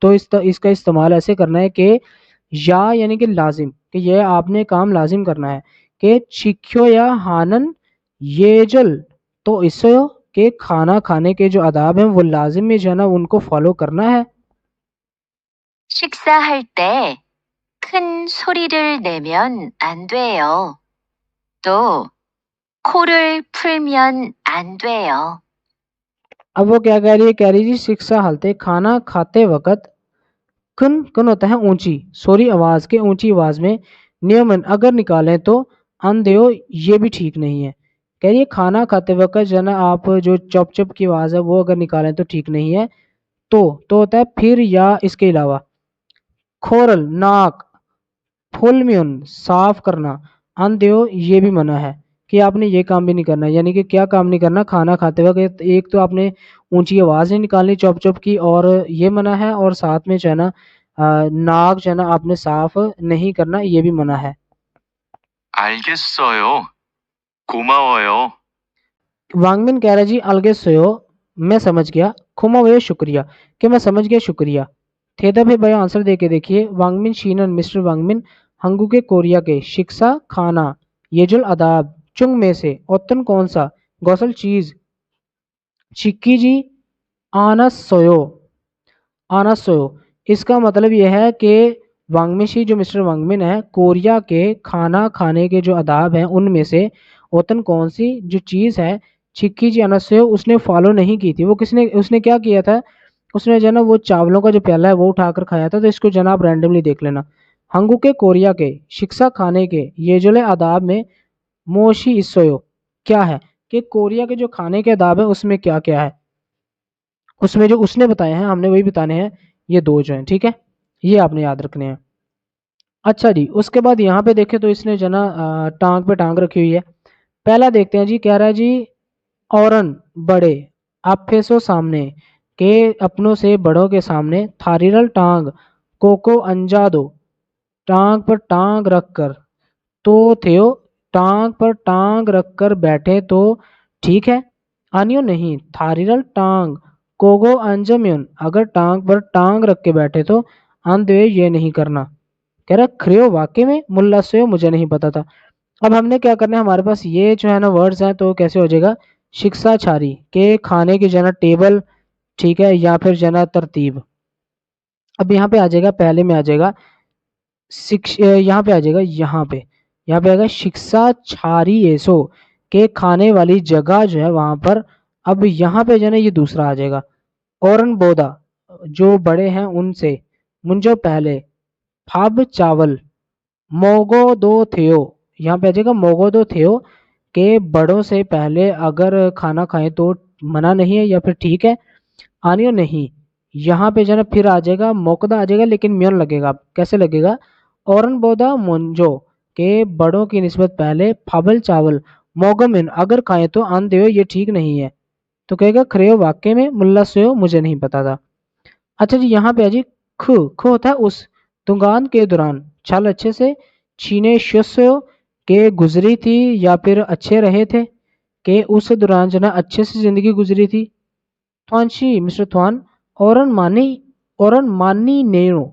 तो इसका इस्तेमाल ऐसे करना है कि या यानी कि लाजिम, कि ये आपने काम लाजिम करना है, कि छिक्यो या हानन ये जल तो इसो के खाना खाने के जो आदाब हैं वो लाजिम में जो है ना उनको फॉलो करना है। 식사할 때 큰 소리를 내면 안 돼요. 또 코를 풀면 안 돼요. अब वो क्या कह रही है, कह रही जी शिक्षा हालते खाना खाते वक्त कन कन होता है ऊंची, सोरी आवाज के ऊंची आवाज में नियमन अगर निकालें तो अंधेओ ये भी ठीक नहीं है। कह रही है खाना खाते वक्त जो है ना आप जो चप चप की आवाज है वो अगर निकालें तो ठीक नहीं है। तो होता है फिर या इसके अलावा, खोरल नाक, फुलम्यून साफ करना, अंधेओ ये भी मना है, कि आपने ये काम भी नहीं करना। यानी कि क्या काम नहीं करना, खाना खाते वक्त एक तो आपने ऊंची आवाज नहीं निकालनी चौप चौप की और ये मना है, और साथ में जो है ना नाक जो है ना आपने साफ नहीं करना, ये भी मना है। 알겠어요. 고마워요. वांगमिन कह रहा है जी अलगे सोयो मैं समझ गया, खुमा वो शुक्रिया, कि मैं समझ गया शुक्रिया। थेदा भी भाई आंसर दे के देखिए, वांगमिन शीनन मिस्टर वांगमिन हंगू के कोरिया के शिक्षा खाना येजुल अदाब चुंग में से ओतन कौन सा गौसल चीज चिक्की जी आनस सोयो, आनस सोयो। इसका मतलब यह है कि वांगमिशी जो मिस्टर वांगमिन है कोरिया के खाना खाने के जो आदाब हैं उनमें से ओतन कौन सी जो चीज़ है चिक्की जी अनस सोयो उसने फॉलो नहीं की थी। वो किसने, उसने क्या किया था, उसने जो है ना वो चावलों का जो प्याला है वो उठाकर खाया था। तो इसको जनाब रैंडमली देख लेना। हंगू के कोरिया के शिक्षा खाने के ये जो आदाब में मोशी इसोयो क्या है, कि कोरिया के जो खाने के आदाब है उसमें क्या क्या है, उसमें जो उसने बताए हैं हमने वही बताने हैं, ये दो जो हैं, ठीक है, ये आपने याद रखने हैं। अच्छा जी, उसके बाद यहाँ पे देखें तो इसने जो ना टांग पे टांग रखी हुई है। पहला देखते हैं जी, कह रहा है जी औरन बड़े आप फेसो सामने के अपनों से बड़ों के सामने थारीरल टांग कोको अंजा दो, टांग पर टांग रखकर तो थियो, टांग पर टांग रखकर बैठे तो ठीक है, आनियो नहीं थारीरल टांग कोगो अंजम्युन अगर टांग पर टांग रख के बैठे तो आंधे ये नहीं करना। कह रहा खरियो वाकई में, मुल्ला से मुझे नहीं पता था। अब हमने क्या करना है, हमारे पास ये जो है ना वर्ड्स हैं, तो कैसे हो जाएगा, शिक्षा छारी के खाने की जो है ना टेबल, ठीक है, या फिर जो है ना तरतीब। अब यहाँ पे आ जाएगा, पहले में आ जाएगा यहाँ पे आ जाएगा, यहाँ पे आएगा शिक्षा छारी ऐसो के खाने वाली जगह जो है वहां पर। अब यहाँ पे जो है ना ये दूसरा आ जाएगा, औरन बोदा जो बड़े हैं उनसे, मुंजो पहले, फाब चावल, मोगो दो थियो, यहाँ पे आ जाएगा मोगो दो थियो के बड़ों से पहले अगर खाना खाएं तो मना नहीं है या फिर ठीक है, आनियो नहीं। यहाँ पे जो है ना फिर आ जाएगा मोकदा आ जाएगा, लेकिन म्योन लगेगा। कैसे लगेगा, औरन बोदा मुंजो के बड़ों की निस्बत पहले, फाबल चावल, मोगमिन अगर खाएं तो आन देओ ये ठीक नहीं है। तो कहेगा खरेयो वाक्य में, मुल्ला सोयो मुझे नहीं पता था। अच्छा जी, यहाँ पे आ जी खो होता है उस, तुंगान के दौरान, छल अच्छे से, छीने शस्यो के गुजरी थी या फिर अच्छे रहे थे, के उस दौरान जो ना अच्छे से जिंदगी गुजरी थी। थ्वानशी मिस्टर थ्वान, औरन मानी नेयो,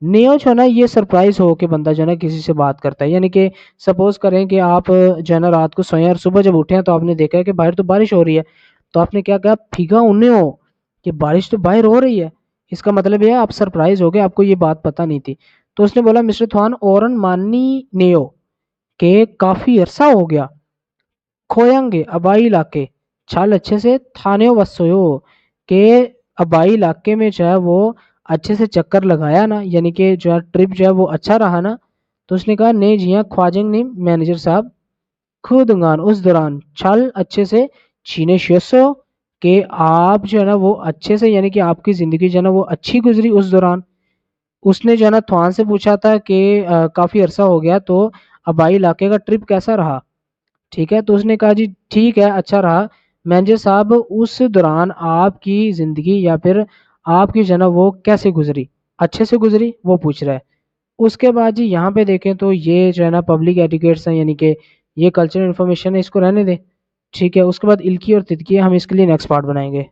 नेयो जो है ना ये सरप्राइज हो के बंदा जो है ना किसी से बात करता है। यानी कि सपोज करें कि आप जो है ना रात को सोए और सुबह जब उठे हैं तो आपने देखा है कि बाहर तो बारिश हो रही है, तो आपने क्या कहा, फीगा उन्हें हो कि बारिश तो बाहर हो रही है। इसका मतलब ये है आप सरप्राइज हो गए, आपको ये बात पता नहीं थी। तो उसने बोला मिस्टर थ्वान औरन मानी नेयो के काफी अरसा हो गया, खोयंगे अबाई इलाके, छाल अच्छे से, थाने वसोयो के अबाई इलाके में जो है वो अच्छे से चक्कर लगाया ना, यानी कि जो है ट्रिप जो है वो अच्छा रहा ना। तो उसने कहा ने जी हाँ ख्वाजंग ने मैनेजर साहब, खुदगान उस दौरान, छल अच्छे से, छीने शस्यो के आप जो है ना वो अच्छे से, यानी कि आपकी जिंदगी जो है ना वो अच्छी गुजरी उस दौरान। उसने जो है ना थ्वान से पूछा था कि काफी अरसा हो गया तो अबाई इलाके का ट्रिप कैसा रहा, ठीक है। तो उसने कहा जी ठीक है अच्छा रहा मैनेजर साहब, उस दौरान आपकी जिंदगी या फिर आपकी जो है ना वो कैसे गुजरी, अच्छे से गुजरी, वो पूछ रहा है। उसके बाद जी यहाँ पे देखें तो ये जो है ना पब्लिक एटिकेट्स हैं, यानी कि ये कल्चरल इन्फॉर्मेशन है, इसको रहने दें, ठीक है। उसके बाद इल्की और तितकी हम इसके लिए नेक्स्ट पार्ट बनाएंगे।